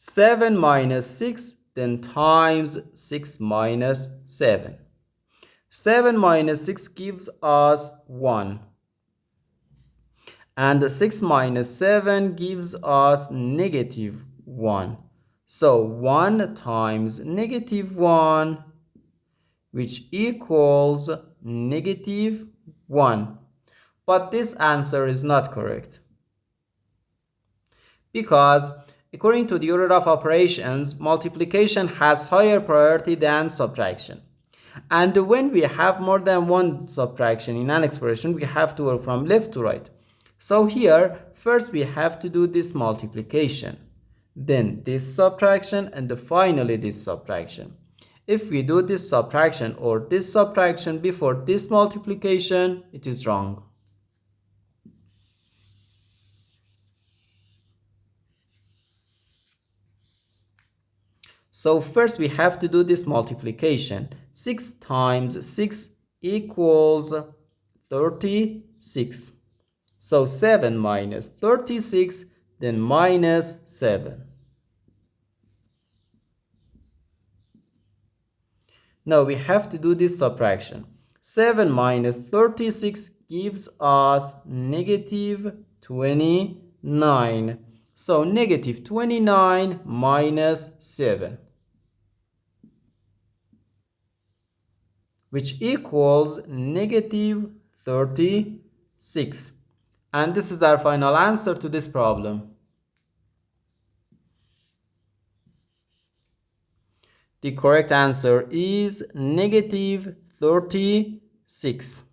7 minus 6, then times 6 minus 7. 7 minus 6 gives us 1. And 6 minus 7 gives us negative 1. So 1 times negative 1, which equals negative 1. But this answer is not correct, because according to the order of operations, multiplication has higher priority than subtraction. And when we have more than one subtraction in an expression, we have to work from left to right. So here, first we have to do this multiplication, then this subtraction, and finally this subtraction. If we do this subtraction or this subtraction before this multiplication, it is wrong. So first we have to do this multiplication. 6 times 6 equals 36. So 7 minus 36, then minus 7. Now we have to do this subtraction. 7 minus 36 gives us negative 29. So negative 29 minus 7, which equals negative 36. And this is our final answer to this problem. The correct answer is negative 36.